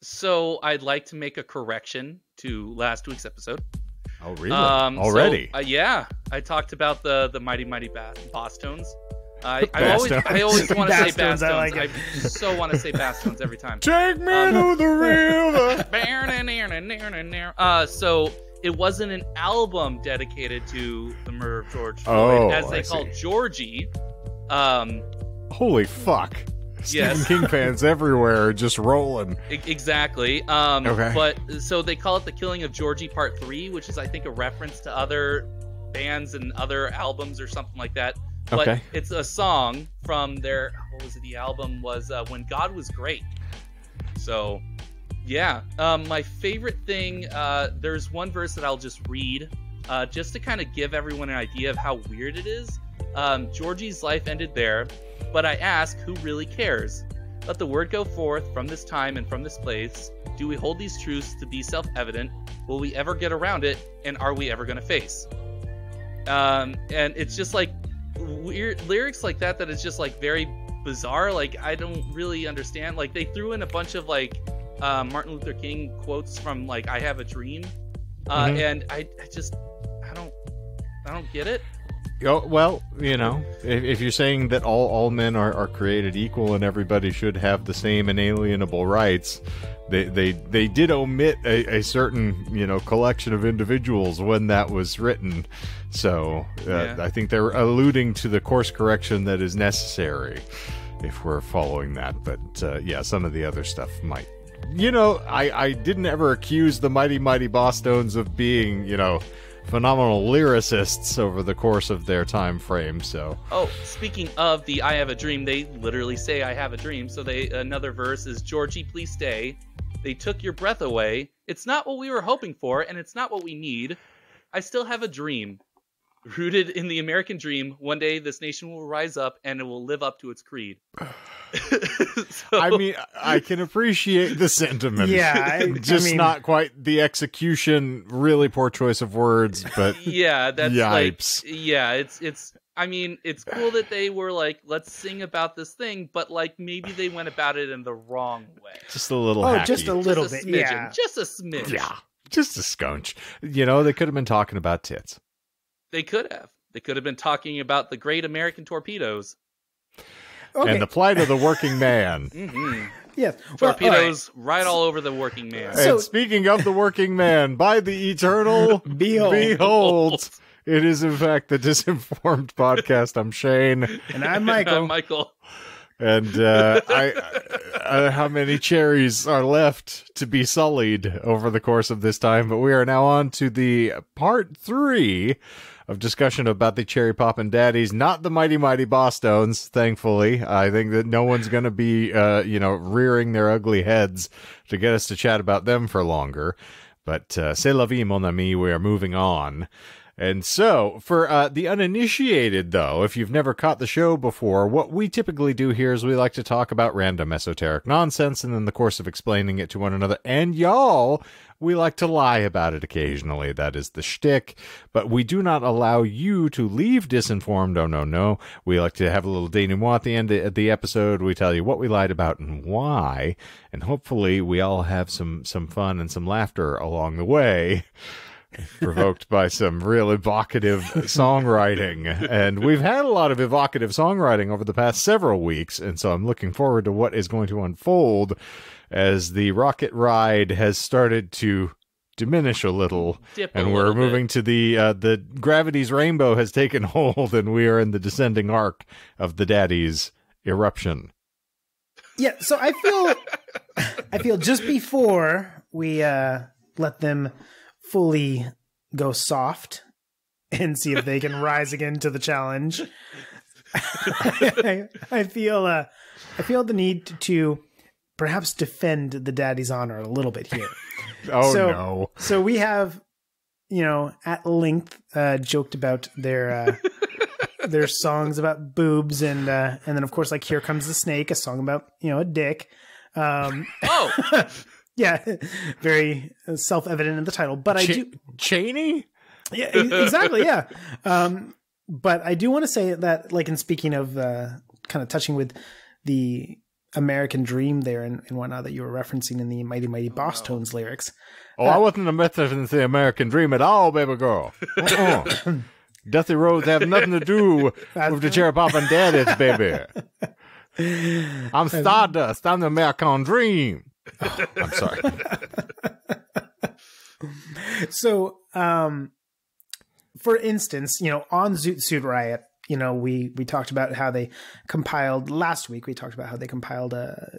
So I'd like to make a correction to last week's episode. Oh, really? Already? So, yeah, I talked about the mighty boss tones. I always want to say bass tones. I so want to say bass tones every time. Take me to the river. So it wasn't an album dedicated to the murder of George Floyd, as they called Georgie. Holy fuck. Yes. Stephen King fans everywhere just rolling. Exactly. Okay. But so they call it The Killing of Georgie Part 3, which is, I think, a reference to other bands and other albums or something like that. But it's a song from their, what was it? The album was When God Was Great. So, yeah. My favorite thing, there's one verse that I'll just read, just to kind of give everyone an idea of how weird it is. Georgie's life ended there, but I ask, who really cares? Let the word go forth from this time and from this place. Do we hold these truths to be self-evident? Will we ever get around it? And are we ever going to face? And it's just like weird lyrics like that is just like very bizarre. Like, I don't really understand. Like, they threw in a bunch of like Martin Luther King quotes from like I Have a Dream, and I don't get it. Oh, well, you know, if you're saying that all men are created equal and everybody should have the same inalienable rights, they did omit a certain, you know, collection of individuals when that was written. So I think they're alluding to the course correction that is necessary if we're following that. But yeah, some of the other stuff might. You know, I didn't ever accuse the Mighty Bosstones of being, you know, phenomenal lyricists over the course of their time frame. So speaking of the I Have a Dream, they literally say I have a dream. So another verse is, Georgie, please stay. They took your breath away. It's not what we were hoping for, and it's not what we need. I still have a dream. Rooted in the American dream, one day this nation will rise up and it will live up to its creed. I mean, I can appreciate the sentiment. Yeah, not quite the execution. Really poor choice of words, but yeah, that's yipes. Like, yeah, it's. I mean, it's cool that they were like, let's sing about this thing, but like maybe they went about it in the wrong way. Just a little. Hacky. Just a little bit. Yeah, just a smidge. Yeah, just a scunch. You know, they could have been talking about tits. They could have. They could have been talking about the great American torpedoes. And the plight of the working man. Yes. Torpedoes right all over the working man. And speaking of the working man, by the eternal behold, it is in fact the Disinformed podcast. I'm Shane. And I'm Michael. I'm Michael. And how many cherries are left to be sullied over the course of this time? But we are now on to the part 3 of discussion about the cherry Poppin Daddies, not the mighty Bosstones, thankfully. I think that no one's going to be, you know, rearing their ugly heads to get us to chat about them for longer. But c'est la vie, mon ami, we are moving on. And so, for the uninitiated, though, if you've never caught the show before, what we typically do here is we like to talk about random esoteric nonsense, and in the course of explaining it to one another, and y'all, we like to lie about it occasionally. That is the shtick. But we do not allow you to leave disinformed. Oh, no. We like to have a little denouement at the end of the episode. We tell you what we lied about and why. And hopefully we all have some fun and some laughter along the way. Provoked by some real evocative songwriting. And we've had a lot of evocative songwriting over the past several weeks, and so I'm looking forward to what is going to unfold as the rocket ride has started to diminish a little, and we're moving to the gravity's rainbow has taken hold, and we are in the descending arc of the Daddies' eruption. Yeah, so I feel just before we let them fully go soft and see if they can rise again to the challenge. I feel the need to perhaps defend the Daddy's honor a little bit here. No. So we have, you know, at length joked about their songs about boobs and then of course, like, Here Comes the Snake, a song about, you know, a dick. Yeah, very self-evident in the title, but I do Cheney. Yeah, exactly. Yeah, but I do want to say that, like, in speaking of kind of touching with the American Dream there and whatnot that you were referencing in the Mighty Mighty Boss Tones lyrics. Oh, I wasn't a method in the American Dream at all, baby girl. Dusty Roads have nothing to do with the Cherry Poppin Daddies, baby. I'm Stardust. I'm the American Dream. Oh, I'm sorry. So, for instance, on Zoot Suit Riot, we talked about how they compiled last week. We talked about how they compiled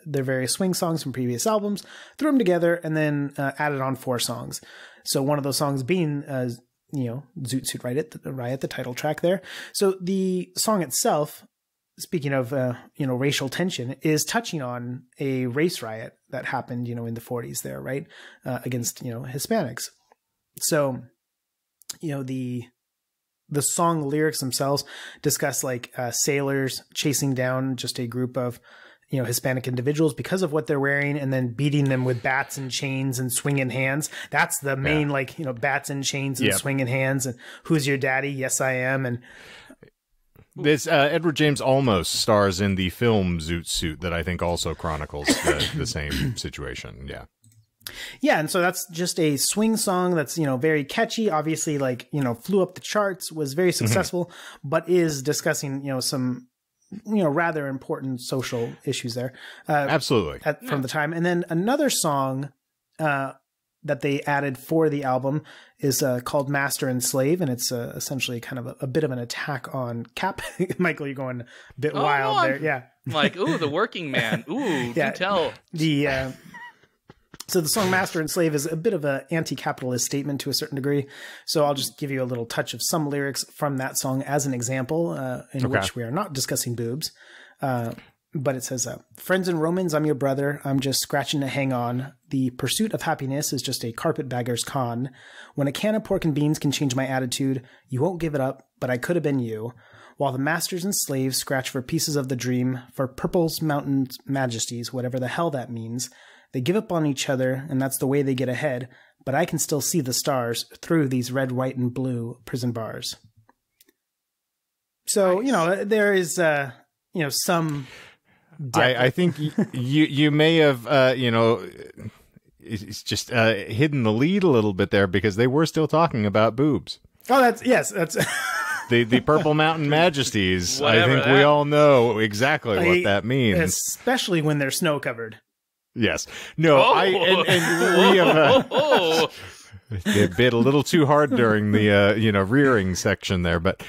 their various swing songs from previous albums, threw them together, and then added on 4 songs. So one of those songs being, Zoot Suit Riot, the title track there. So the song itself, speaking of, racial tension, is touching on a race riot that happened, in the 40s there, right? Against, Hispanics. So, the song lyrics themselves discuss sailors chasing down just a group of, Hispanic individuals because of what they're wearing and then beating them with bats and chains and swinging hands. That's the main, bats and chains and swinging hands and who's your daddy? Yes, I am. And this Edward James Olmos stars in the film Zoot Suit that I think also chronicles the same situation. Yeah. Yeah, and so that's just a swing song that's, very catchy, obviously, flew up the charts, was very successful, but is discussing, some, rather important social issues there. Absolutely. From the time. And then another song that they added for the album is called Master and Slave, and it's essentially kind of a bit of an attack on Cap. Michael, you're going a bit wild there. Yeah. Like, ooh, the working man. Ooh, yeah, you tell. So the song Master and Slave is a bit of an anti-capitalist statement to a certain degree. So I'll just give you a little touch of some lyrics from that song as an example, in which we are not discussing boobs. But it says, friends and Romans, I'm your brother. I'm just scratching to hang on. The pursuit of happiness is just a carpetbagger's con. When a can of pork and beans can change my attitude, you won't give it up, but I could have been you. While the masters and slaves scratch for pieces of the dream, for purple's mountain's majesties, whatever the hell that means. They give up on each other, and that's the way they get ahead, but I can still see the stars through these red, white, and blue prison bars. So, nice. There is, some depth. I think you may have, it's just hidden the lead a little bit there because they were still talking about boobs. Oh, that's... The Purple Mountain Majesties. Whatever, I think we all know exactly what that means. Especially when they're snow-covered. Yes. No, we have they bit a little too hard during the rearing section there, but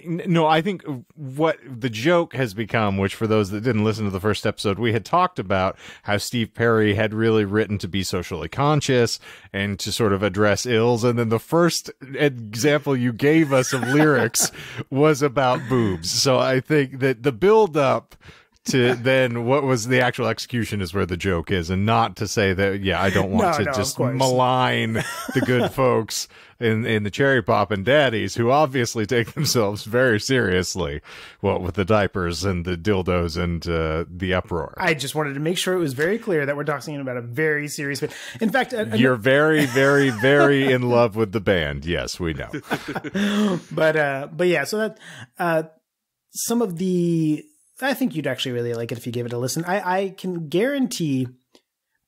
no, I think what the joke has become, which for those that didn't listen to the first episode, we had talked about how Steve Perry had really written to be socially conscious and to sort of address ills, and then the first example you gave us of lyrics was about boobs. So I think that the build up to then what was the actual execution is where the joke is, and not to say that, I don't want to just malign the good folks in the Cherry Poppin Daddies, who obviously take themselves very seriously, with the diapers and the dildos and the uproar. I just wanted to make sure it was very clear that we're talking about a very serious band. In fact, you're very, very, very in love with the band. Yes, we know. But yeah, so that some of the... I think you'd actually really like it if you gave it a listen. I can guarantee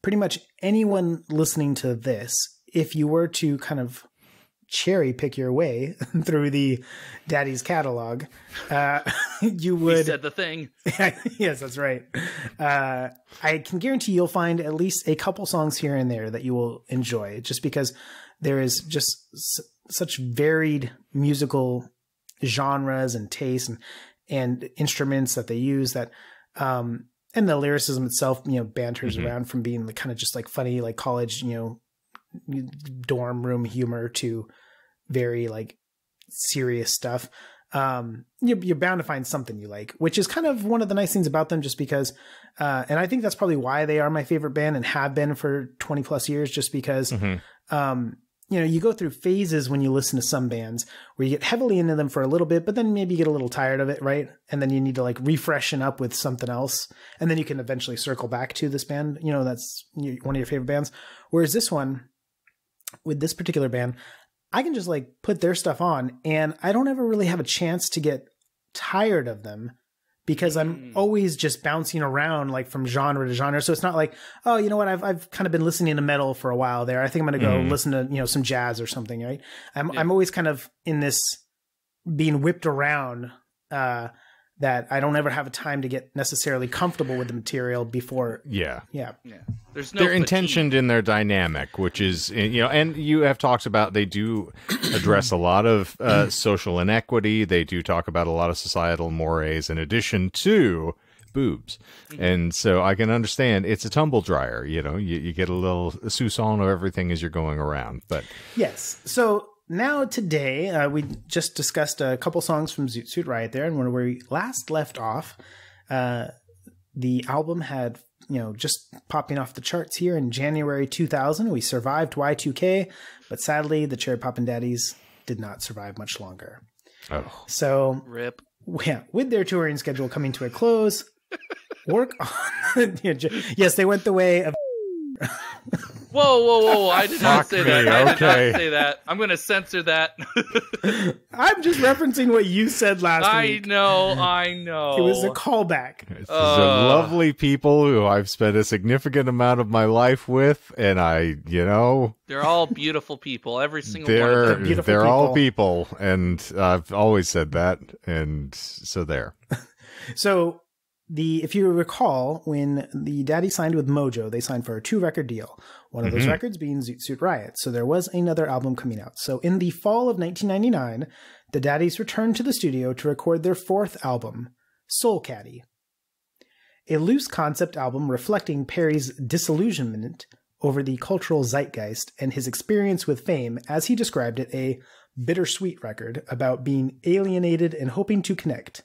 pretty much anyone listening to this, if you were to kind of cherry pick your way through the Daddy's catalog, you would... He said the thing. Yes, that's right. I can guarantee you'll find at least a couple songs here and there that you will enjoy, just because there is just such varied musical genres and tastes and instruments that they use that, and the lyricism itself, banters around from being kind of just funny, college, dorm room humor to very serious stuff. You're bound to find something you like, which is kind of one of the nice things about them, just because, and I think that's probably why they are my favorite band and have been for 20 plus years, just because, you go through phases when you listen to some bands where you get heavily into them for a little bit, but then maybe you get a little tired of it, right? And then you need to refreshen up with something else. And then you can eventually circle back to this band, that's one of your favorite bands. Whereas this one, with this particular band, I can just put their stuff on and I don't ever really have a chance to get tired of them, because I'm always just bouncing around like from genre to genre. So it's not like, oh, you know what? I've kind of been listening to metal for a while there. I think I'm going to go listen to, you know, some jazz or something, right? I'm always kind of in this being whipped around, that I don't ever have a time to get necessarily comfortable with the material before. Yeah. There's no they're intentioned in their dynamic, which is, you know, and you have talked about, they do address a lot of social inequity. They do talk about a lot of societal mores in addition to boobs. And so I can understand it's a tumble dryer, you know, you get a little soupçon of everything as you're going around. But yes. So now today, we just discussed a couple songs from Zoot Suit Riot there, and when we last left off, the album had, you know, just popping off the charts here in January 2000. We survived Y2K, but sadly, the Cherry Poppin Daddies did not survive much longer. Oh. So, rip. Yeah, with their touring schedule coming to a close, work on... yes, they went the way of... Whoa! I did not say that. I did Okay. not say that. I'm going to censor that. I'm just referencing what you said last week. I know. It was a callback. These are lovely people who I've spent a significant amount of my life with, and they're all beautiful people. Every single one of them. Beautiful they're people. all people, and I've always said that, and so there. So, if you recall, when the Daddy signed with Mojo, they signed for a 2-record deal. One of those records being Zoot Suit Riot. So there was another album coming out. So in the fall of 1999, the Daddies returned to the studio to record their 4th album, Soul Caddy. A loose concept album reflecting Perry's disillusionment over the cultural zeitgeist and his experience with fame, as he described it, a bittersweet record about being alienated and hoping to connect,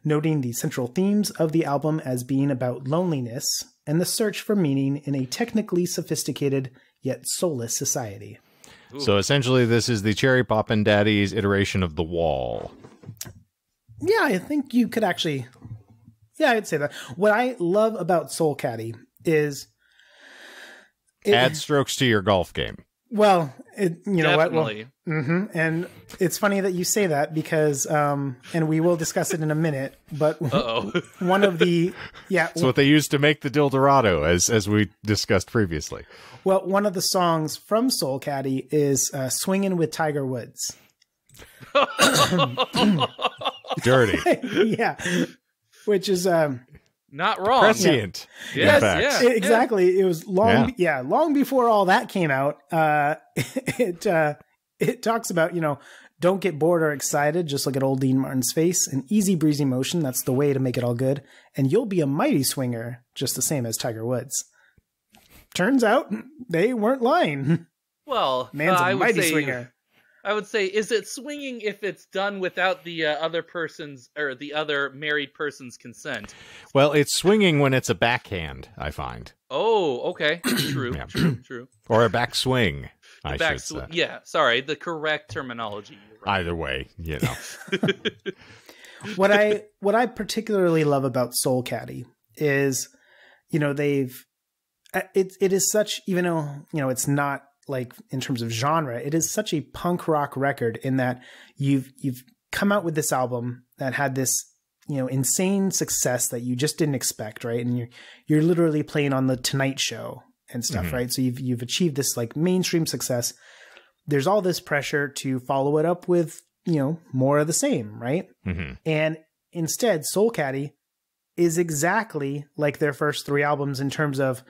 noting the central themes of the album as being about loneliness and the search for meaning in a technically sophisticated yet soulless society. Ooh. So essentially, this is the Cherry Poppin Daddies iteration of The Wall. Yeah, I think you could actually... Yeah, I'd say that. What I love about Soul Caddy is... Add strokes to your golf game. Well, you know what? Well, Definitely. and it's funny that you say that because, and we will discuss it in a minute, but one of the, It's what they used to make the Dildorado, as we discussed previously. Well, one of the songs from Soul Caddy is Swingin' with Tiger Woods. Dirty. Yeah. Which is, not wrong. Prescient. Yes, in fact. yeah. Exactly. It was long before all that came out. It talks about, don't get bored or excited. Just look at old Dean Martin's face. An easy breezy motion. That's the way to make it all good. And you'll be a mighty swinger, just the same as Tiger Woods. Turns out they weren't lying. Well, Man's a mighty swinger. I would say, is it swinging if it's done without the other person's or the other married person's consent? Well, it's swinging when it's a backhand, I find. Oh, okay. True, true. Or a backswing, I should say. Yeah, sorry, the correct terminology. Right. Either way, What I particularly love about Soul Caddy is, it is such, even though, it's not like in terms of genre, it is such a punk rock record in that you've come out with this album that had this, insane success that you just didn't expect, right? And you're literally playing on the Tonight Show and stuff, right? So you've achieved this like mainstream success. There's all this pressure to follow it up with, more of the same, right? And instead, Soul Caddy is exactly like their first 3 albums in terms of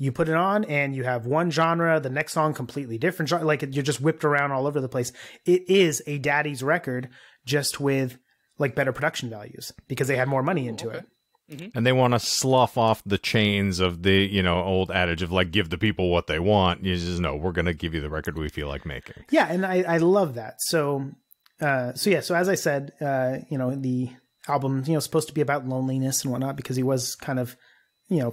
you put it on and you have one genre, the next song completely different genre, like you're just whipped around all over the place. It is a Daddy's record, just with like better production values because they had more money into it. And they want to slough off the chains of the, old adage of like, give the people what they want. You just know, we're going to give you the record we feel like making. Yeah. And I love that. So as I said, the album, supposed to be about loneliness and whatnot because he was kind of,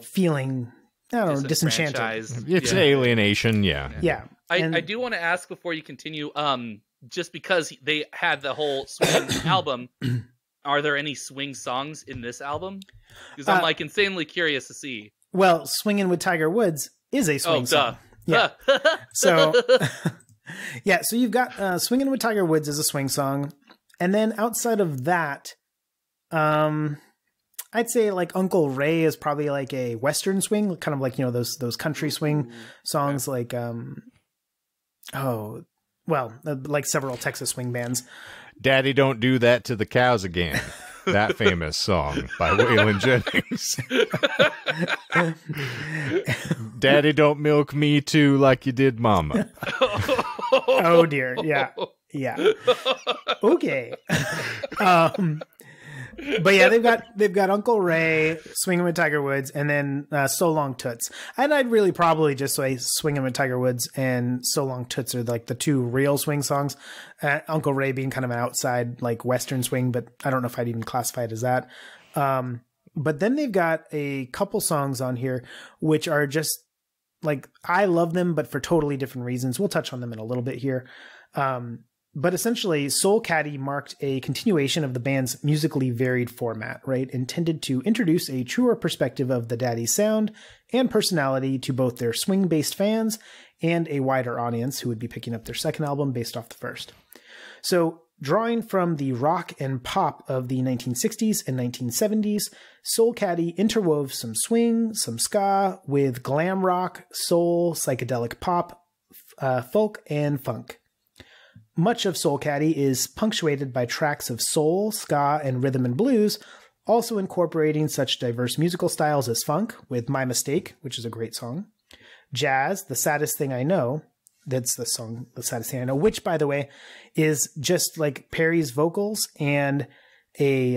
feeling, I don't know, disenchanted. It's alienation, Yeah. I do want to ask before you continue, just because they had the whole swing album, are there any swing songs in this album? Because I'm like insanely curious to see. Well, Swingin' with Tiger Woods is a swing song. Yeah. So, so you've got Swingin' with Tiger Woods is a swing song. And then outside of that, I'd say like Uncle Ray is probably like a Western swing, kind of like, you know, those country swing songs like, like several Texas swing bands. Daddy Don't Do That to the Cows Again. That famous song by Waylon Jennings. Daddy Don't Milk Me Too Like You Did Mama. Oh dear. Yeah. Yeah. Okay. But yeah, they've got Uncle Ray, Swing 'Em with Tiger Woods, and then So Long Toots. And I'd really probably just say Swing 'Em with Tiger Woods and So Long Toots are like the two real swing songs. Uncle Ray being kind of an outside like Western swing, but I don't know if I'd even classify it as that. But then they've got a couple songs on here which are just like, I love them, but for totally different reasons. We'll touch on them in a little bit here. But essentially, Soul Caddy marked a continuation of the band's musically varied format, right? Intended to introduce a truer perspective of the Daddies' sound and personality to both their swing-based fans and a wider audience who would be picking up their second album based off the first. So, drawing from the rock and pop of the 1960s and 1970s, Soul Caddy interwove some swing, some ska, with glam rock, soul, psychedelic pop, folk, and funk. Much of Soul Caddy is punctuated by tracks of soul, ska, and rhythm and blues, also incorporating such diverse musical styles as funk, with My Mistake, which is a great song, jazz, The Saddest Thing I Know, that's the song, The Saddest Thing I Know, which, by the way, is just like Perry's vocals and a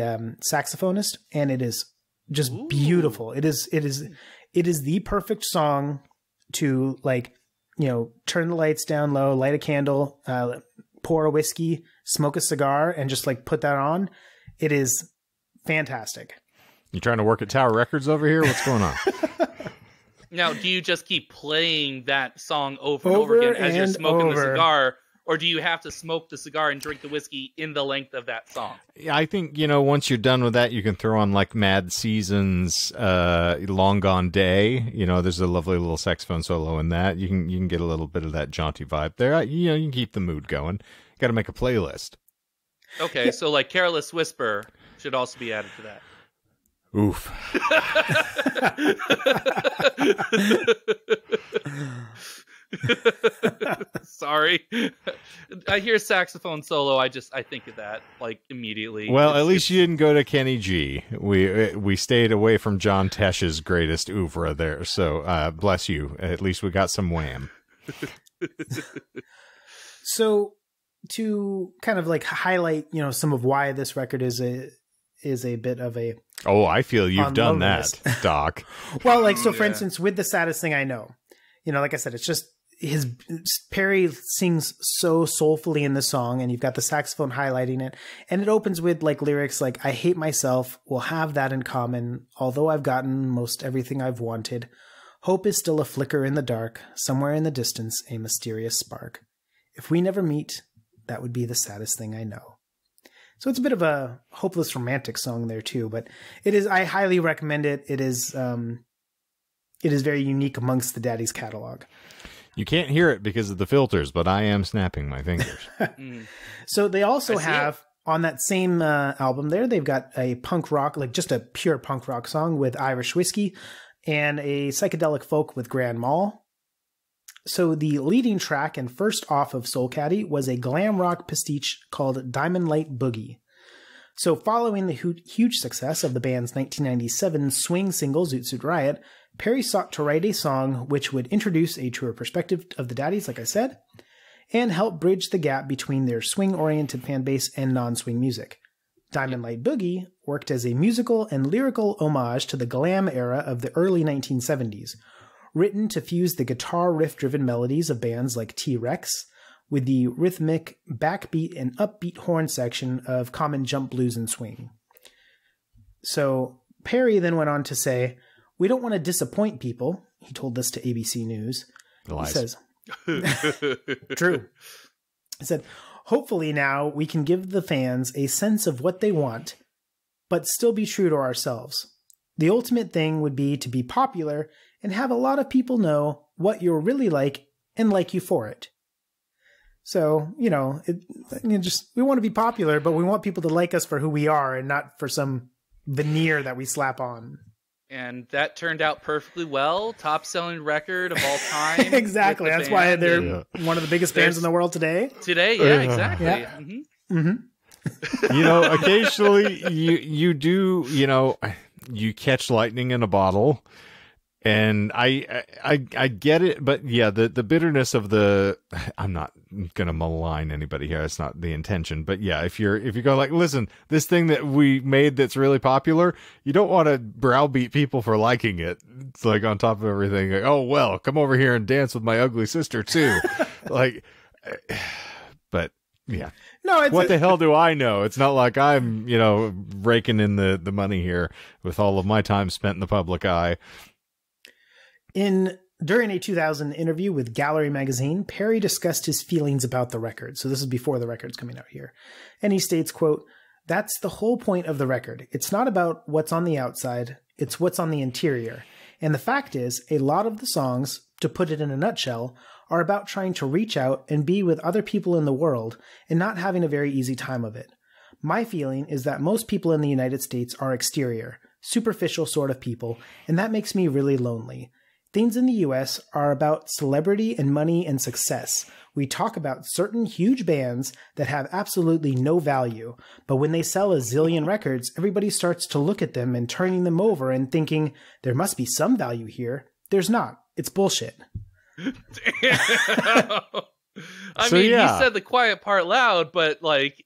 saxophonist, and it is just beautiful. It is the perfect song to, like, you know, turn the lights down low, light a candle, pour a whiskey, smoke a cigar, and just like put that on. It is fantastic. You trying to work at Tower Records over here? What's going on? Now, do you just keep playing that song over and over again as you're smoking the cigar? Or do you have to smoke the cigar and drink the whiskey in the length of that song? Yeah, I think, you know, once you're done with that, you can throw on like Mad Season's Long Gone Day. You know, there's a lovely little saxophone solo in that. You can get a little bit of that jaunty vibe there. You know, you can keep the mood going. Got to make a playlist. Okay, yeah. So like Careless Whisper should also be added to that. Oof. Sorry. I hear saxophone solo, I think of that like immediately. Well, at least you didn't go to Kenny G. We stayed away from John Tesh's greatest oeuvre there, so bless you. At least we got some Wham. So to kind of like highlight, you know, some of why this record is a bit of a I feel you've done that, Doc. Well, like, so for instance, with The Saddest Thing I Know, you know, like I said, it's just Perry sings so soulfully in the song, and you've got the saxophone highlighting it, and it opens with like lyrics like, I hate myself, we'll have that in common, although I've gotten most everything I've wanted. Hope is still a flicker in the dark, somewhere in the distance, a mysterious spark. If we never meet, that would be the saddest thing I know. So it's a bit of a hopeless romantic song there too, but I highly recommend it. It is very unique amongst the Daddies catalog. You can't hear it because of the filters, but I am snapping my fingers. So they also have on that same album there, they've got a punk rock, like just a pure punk rock song with Irish Whiskey and a psychedelic folk with Grand Mal. So the leading track and first off of Soul Caddy was a glam rock pastiche called Diamond Light Boogie. So following the huge success of the band's 1997 swing single Zoot Suit Riot, Perry sought to write a song which would introduce a truer perspective of the Daddies, like I said, and help bridge the gap between their swing-oriented fan base and non-swing music. Diamond Light Boogie worked as a musical and lyrical homage to the glam era of the early 1970s, written to fuse the guitar riff-driven melodies of bands like T-Rex with the rhythmic, backbeat, and upbeat horn section of common jump blues and swing. So Perry then went on to say, "We don't want to disappoint people," he told this to ABC News. Lies. He says, true. He said, "Hopefully now we can give the fans a sense of what they want, but still be true to ourselves. The ultimate thing would be to be popular and have a lot of people know what you're really like and like you for it." So, you know, we want to be popular, but we want people to like us for who we are and not for some veneer that we slap on. And that turned out perfectly well. Top-selling record of all time. Exactly. That's why they're one of the biggest bands in the world today. Yeah, exactly. Yeah. Mm-hmm. Mm-hmm. You know, occasionally you do, you know, you catch lightning in a bottle. And I get it, but yeah, the bitterness of I'm not gonna malign anybody here. That's not the intention. But yeah, if you go like, listen, this thing that we made that's really popular, you don't want to browbeat people for liking it. It's like on top of everything, like, oh well, come over here and dance with my ugly sister too. Like, but yeah. No, what the hell do I know? It's not like I'm, you know, raking in the money here with all of my time spent in the public eye. During a 2000 interview with Gallery magazine, Perry discussed his feelings about the record. So this is before the record's coming out here. And he states, quote, "That's the whole point of the record. It's not about what's on the outside. It's what's on the interior. And the fact is, a lot of the songs, to put it in a nutshell, are about trying to reach out and be with other people in the world and not having a very easy time of it. My feeling is that most people in the United States are exterior, superficial sort of people, and that makes me really lonely. Things in the US are about celebrity and money and success. We talk about certain huge bands that have absolutely no value, but when they sell a zillion records, everybody starts to look at them and turning them over and thinking, there must be some value here. There's not. It's bullshit." Damn. He said the quiet part loud, but like,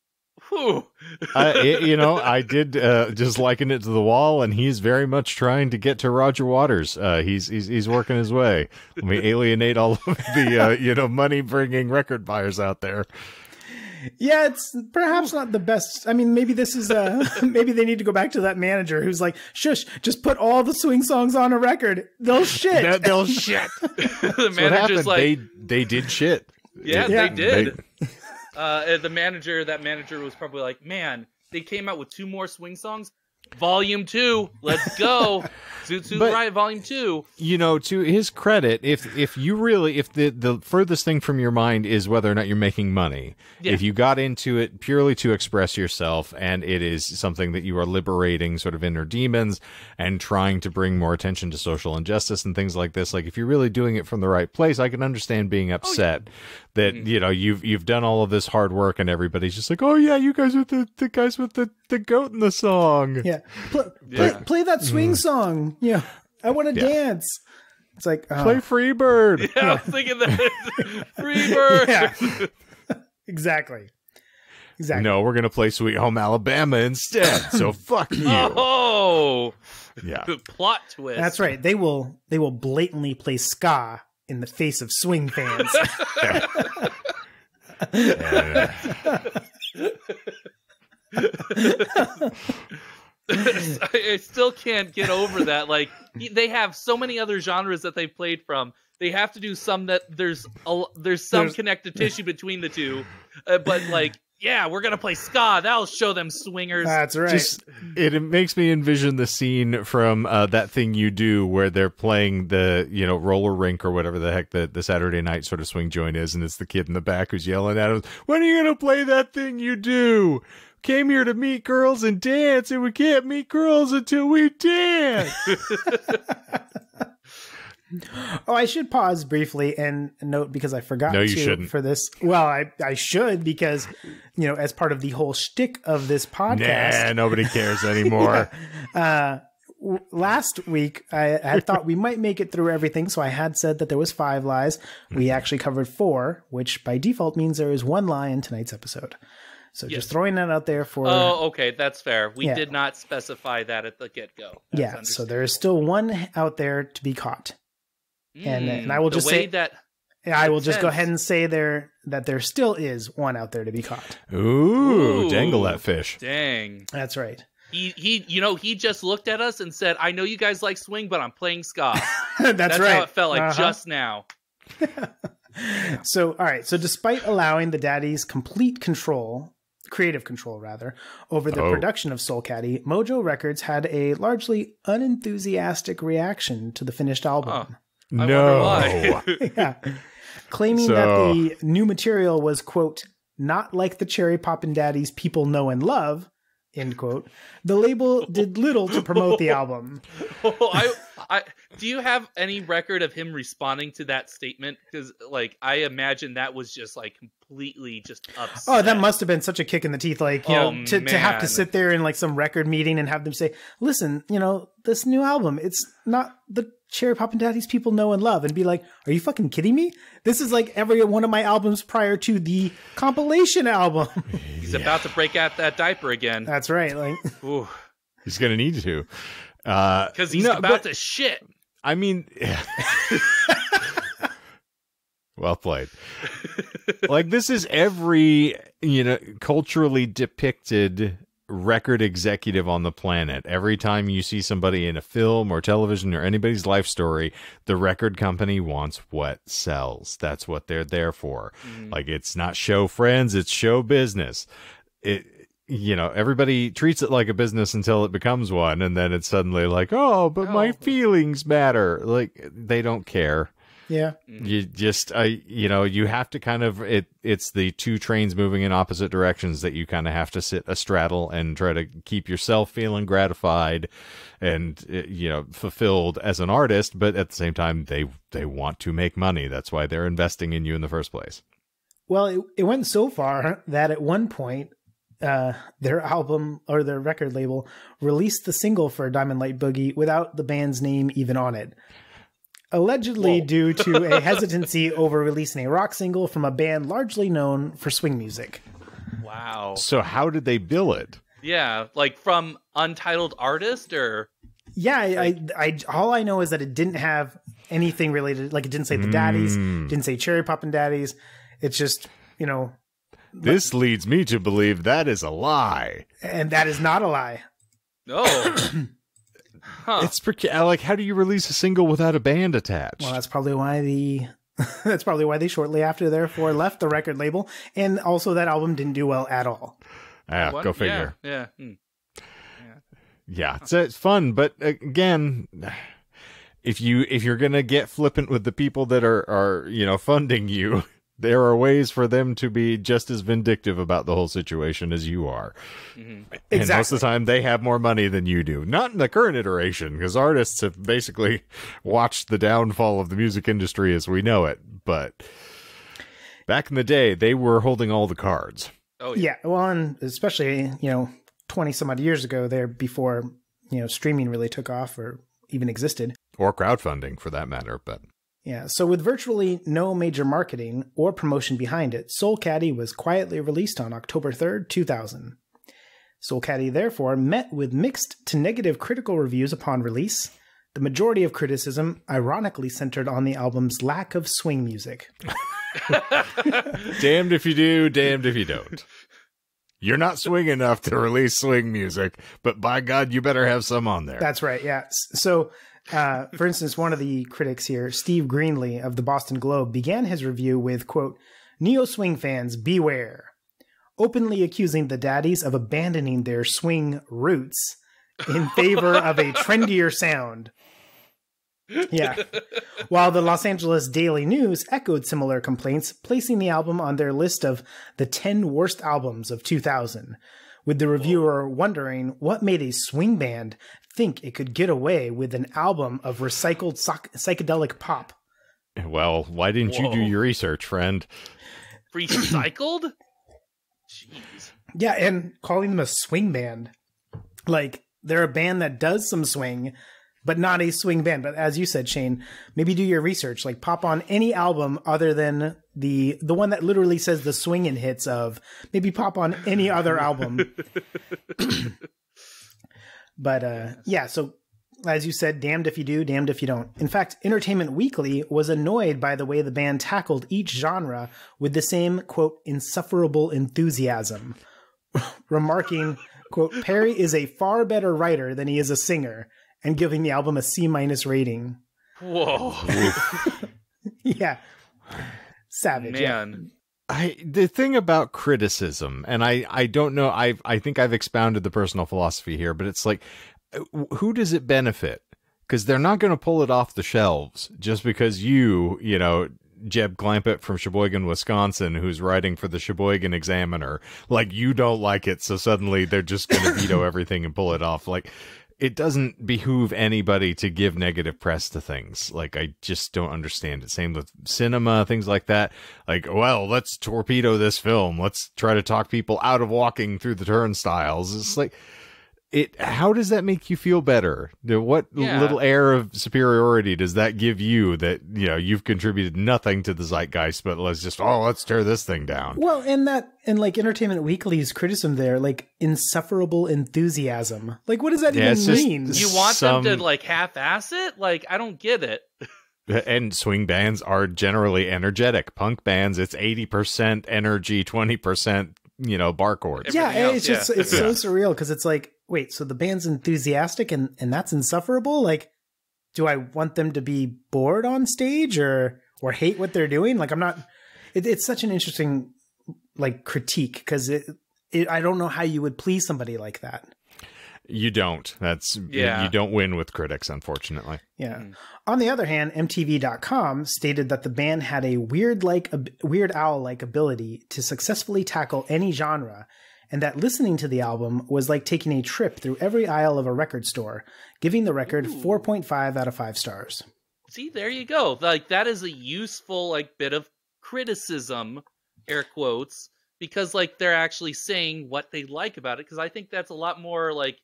whew. I did just liken it to the wall, and he's very much trying to get to Roger Waters. He's working his way. Let me alienate all of the money bringing record buyers out there. Yeah, it's perhaps not the best. I mean, maybe this is maybe they need to go back to that manager who's like, shush, just put all the swing songs on a record. They'll shit. They'll shit. The manager's like, they did shit. Yeah, they did. That manager was probably like, man, they came out with 2 more swing songs. Volume 2, let's go. Zoot Suit Riot Volume 2. You know, to his credit, if the furthest thing from your mind is whether or not you're making money, if you got into it purely to express yourself, and it is something that you are liberating sort of inner demons and trying to bring more attention to social injustice and things like this, like if you're really doing it from the right place, I can understand being upset that you know you've done all of this hard work and everybody's just like, oh yeah, you guys with the guys with the goat in the song. Yeah. Play that swing song. Yeah. I want to dance. It's like, play Freebird. Yeah, I was thinking that. Freebird. Yeah. Exactly. No, we're going to play Sweet Home Alabama instead. So fuck you. Oh. Yeah. Plot twist. That's right. They will blatantly play ska in the face of swing fans. I still can't get over that. Like, they have so many other genres that they've played from. They have to do some that there's some connective tissue between the two. But like, yeah, we're gonna play ska. That'll show them swingers. That's right. It makes me envision the scene from That Thing You Do, where they're playing the roller rink or whatever the heck the Saturday night sort of swing joint is, and it's the kid in the back who's yelling at him, "When are you gonna play That Thing You Do? Came here to meet girls and dance, and we can't meet girls until we dance." Oh, I should pause briefly and note, because I forgot for this. Well, I should, because, as part of the whole shtick of this podcast. Nah, nobody cares anymore. Last week, I thought we might make it through everything, so I had said that there was 5 lies. We actually covered 4, which by default means there is 1 lie in tonight's episode. So just throwing that out there for... Oh, okay, that's fair. We did not specify that at the get-go. So there is still 1 out there to be caught. And I will just say that I will just go ahead and say that there still is 1 out there to be caught. Ooh, dangle that fish. Dang. That's right. He just looked at us and said, "I know you guys like swing, but I'm playing ska." That's right. How it felt like just now. So, all right. So despite allowing the Daddies complete control, creative control rather, over the production of Soul Caddy, Mojo Records had a largely unenthusiastic reaction to the finished album. I wonder why. Claiming that the new material was, quote, not like the Cherry Poppin Daddies people know and love, end quote, the label did little to promote the album. Do you have any record of him responding to that statement? Because, like, I imagine that was just, like, completely just upset. Oh, that must have been such a kick in the teeth. Like, you know, to have to sit there in, like, some record meeting and have them say, listen, you know, this new album, it's not the Cherry Poppin Daddies people know and love. And be like, are you fucking kidding me? This is like every one of my albums prior to the compilation album. He's about to break out that diaper again. That's right. Like, ooh. He's going to need to. Because he's about to shit. I mean, well played. Like, this is every, you know, culturally depicted record executive on the planet. Every time you see somebody in a film or television or anybody's life story, the record company wants what sells. That's what they're there for. Like, it's not show friends, it's show business. You know, everybody treats it like a business until it becomes one, and then it's suddenly like, oh, but my feelings matter. Like, they don't care. Yeah. You just, you know, you have to kind of, it's the two trains moving in opposite directions that you kind of have to sit astraddle and try to keep yourself feeling gratified and, you know, fulfilled as an artist, but at the same time, they want to make money. That's why they're investing in you in the first place. Well, it went so far that at one point, their album or their record label released the single for Diamond Light Boogie without the band's name even on it. Allegedly due to a hesitancy over releasing a rock single from a band largely known for swing music. Wow. So how did they bill it? Yeah, like from Untitled Artist or? Yeah, I all I know is that it didn't have anything related. Like, it didn't say the Daddies, didn't say Cherry Poppin Daddies. It's just, you know. This leads me to believe that is a lie. And that is not a lie. No. It's like, how do you release a single without a band attached? Well, that's probably why they shortly after therefore left the record label, and also that album didn't do well at all. Go figure. Yeah. Yeah, it's fun, but again, if you're gonna get flippant with the people that are you know, funding you, there are ways for them to be just as vindictive about the whole situation as you are. And most of the time, they have more money than you do. Not in the current iteration, because artists have basically watched the downfall of the music industry as we know it. But back in the day, they were holding all the cards. Oh, yeah. Well, and especially, you know, 20 some odd years ago there, before, you know, streaming really took off or even existed. Or crowdfunding, for that matter, but... Yeah, so with virtually no major marketing or promotion behind it, Soul Caddy was quietly released on October 3rd, 2000. Soul Caddy, therefore, met with mixed to negative critical reviews upon release. The majority of criticism ironically centered on the album's lack of swing music. Damned if you do, damned if you don't. You're not swing enough to release swing music, but by God, you better have some on there. That's right, yeah. So... for instance, one of the critics here, Steve Greenlee of the Boston Globe, began his review with, quote, "Neo-swing fans, beware," openly accusing the Daddies of abandoning their swing roots in favor of a trendier sound. Yeah. While the Los Angeles Daily News echoed similar complaints, placing the album on their list of the 10 worst albums of 2000, with the reviewer wondering what made a swing band think it could get away with an album of recycled psychedelic pop. Well, why didn't you do your research, friend? Recycled? Jeez. Yeah, and calling them a swing band. Like, they're a band that does some swing, but not a swing band. But as you said, Shane, maybe do your research. Like, pop on any album other than the one that literally says the swingin' hits of. Maybe pop on any other album. But, yeah, so as you said, damned if you do, damned if you don't. In fact, Entertainment Weekly was annoyed by the way the band tackled each genre with the same, quote, insufferable enthusiasm, remarking, quote, "Perry is a far better writer than he is a singer," and giving the album a C- rating. Whoa. Yeah. Savage. Man. The thing about criticism, and I don't know, I think I've expounded the personal philosophy here, but it's like, who does it benefit? Because they're not going to pull it off the shelves just because you know, Jeb Clampett from Sheboygan, Wisconsin, who's writing for the Sheboygan Examiner. Like, you don't like it, so suddenly they're just going to veto everything and pull it off. Like, it doesn't behoove anybody to give negative press to things. Like, I just don't understand it. Same with cinema, things like that. Like, well, let's torpedo this film. Let's try to talk people out of walking through the turnstiles. It's like, how does that make you feel better? What little air of superiority does that give you that, you know, you've contributed nothing to the zeitgeist, but let's tear this thing down. Well, and like Entertainment Weekly's criticism there, like insufferable enthusiasm. Like, what does that even mean? You want them to like half-ass it? Like, I don't get it. And swing bands are generally energetic. Punk bands, it's 80% energy, 20%, you know, bar chords. Yeah, it's just it's so surreal because it's like, wait, so the band's enthusiastic and that's insufferable? Like, do I want them to be bored on stage or hate what they're doing? Like, I'm not. It's such an interesting like critique because I don't know how you would please somebody like that. You don't. You don't win with critics, unfortunately. Yeah. Mm-hmm. On the other hand, MTV.com stated that the band had a Weird Al-like ability to successfully tackle any genre, and that listening to the album was like taking a trip through every aisle of a record store, giving the record 4.5 out of 5 stars. See, there you go. Like, that is a useful like bit of criticism, air quotes, because like they're actually saying what they like about it. Because I think that's a lot more like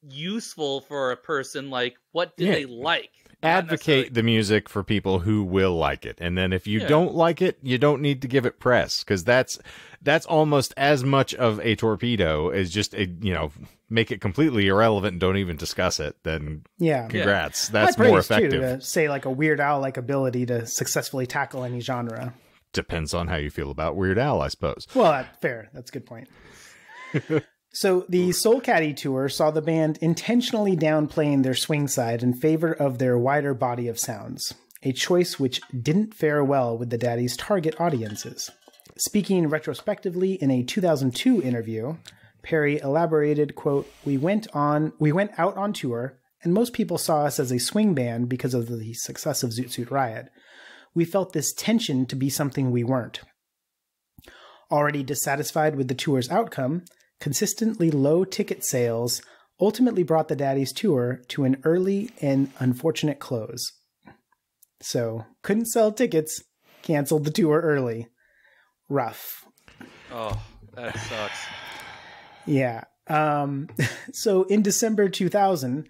useful for a person. Like, what do they like? Advocate the music for people who will like it, and then if you don't like it, you don't need to give it press, because that's almost as much of a torpedo as just make it completely irrelevant and don't even discuss it. Then congrats, that's more effective. Too, to say like a Weird Al like ability to successfully tackle any genre. Depends on how you feel about Weird Al, I suppose. Well, fair. That's a good point. So the Soul Caddy tour saw the band intentionally downplaying their swing side in favor of their wider body of sounds, a choice which didn't fare well with the Daddies' target audiences. Speaking retrospectively in a 2002 interview, Perry elaborated, quote, we went out on tour, and most people saw us as a swing band because of the success of Zoot Suit Riot. We felt this tension to be something we weren't. Already dissatisfied with the tour's outcome, consistently low ticket sales ultimately brought the Daddies tour to an early and unfortunate close. So, couldn't sell tickets, canceled the tour early. Rough. Oh, that sucks. Yeah. So, in December 2000,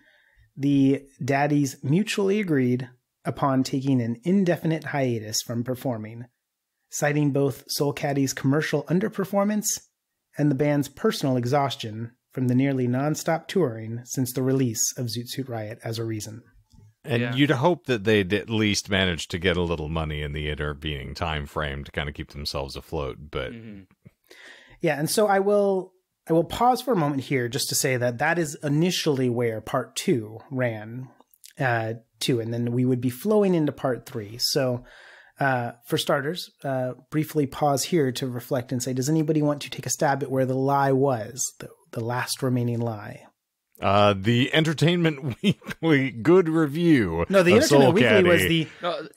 the Daddies mutually agreed upon taking an indefinite hiatus from performing, citing both Soul Caddy's commercial underperformance and the band's personal exhaustion from the nearly non-stop touring since the release of Zoot Suit Riot as a reason. And you'd hope that they'd at least manage to get a little money in the intervening time frame to kind of keep themselves afloat. But yeah, and so I will pause for a moment here just to say that is initially where part 2 ran to, and then we would be flowing into part 3. So for starters, briefly pause here to reflect and say, does anybody want to take a stab at where the lie was, the last remaining lie? The Entertainment Weekly good review. No, the Entertainment Weekly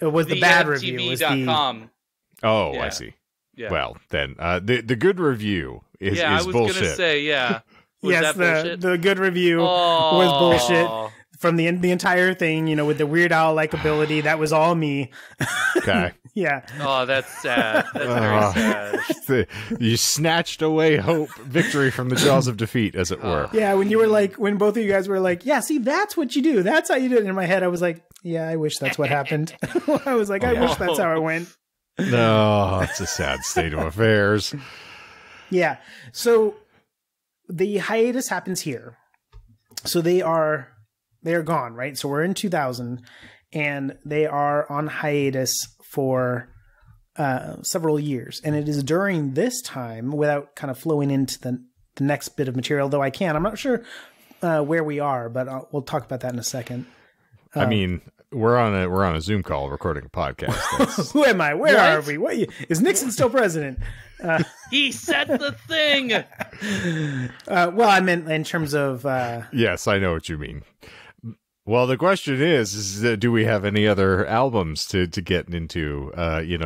was the bad review. MTV.com. Oh, yeah. I see. Yeah. Well, then the good review is I was bullshit. Gonna say, yes, the good review was bullshit. From the entire thing, with the Weird Al likability, that was all me. Okay. Yeah. Oh, that's sad. That's very sad. You snatched away hope, victory from the jaws of defeat, as it were. Yeah, when both of you guys were like, yeah, see, that's what you do. That's how you do it. In my head, I was like, yeah, I wish that's what happened. I was like, I wish that's how it went. No, it's a sad state of affairs. Yeah. So the hiatus happens here. So they are gone, right? So we're in 2000, and they are on hiatus for several years. And it is during this time, without kind of flowing into the next bit of material, though I'm not sure where we are, but we'll talk about that in a second. I mean, we're on a Zoom call recording a podcast. Who am I? Where are we? Is Nixon still president? He said the thing. Well, I meant in terms of. Yes, I know what you mean. Well, the question is do we have any other albums to get into,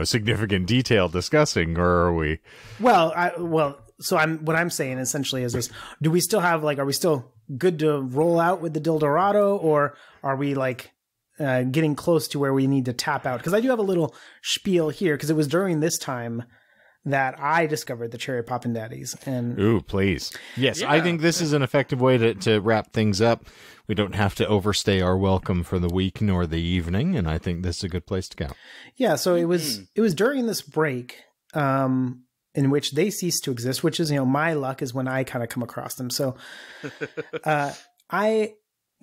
significant detail discussing, or are we? So what I'm saying essentially is this: do we still have are we still good to roll out with the Dildorado, or are we getting close to where we need to tap out? Because I do have a little spiel here, because it was during this time that I discovered the Cherry Poppin Daddies. And ooh, please. Yes, Yeah. I think this is an effective way to wrap things up. We don't have to overstay our welcome for the week nor the evening, and I think this is a good place to go. Yeah, so it was during this break in which they ceased to exist, which is, my luck is when I kind of come across them. So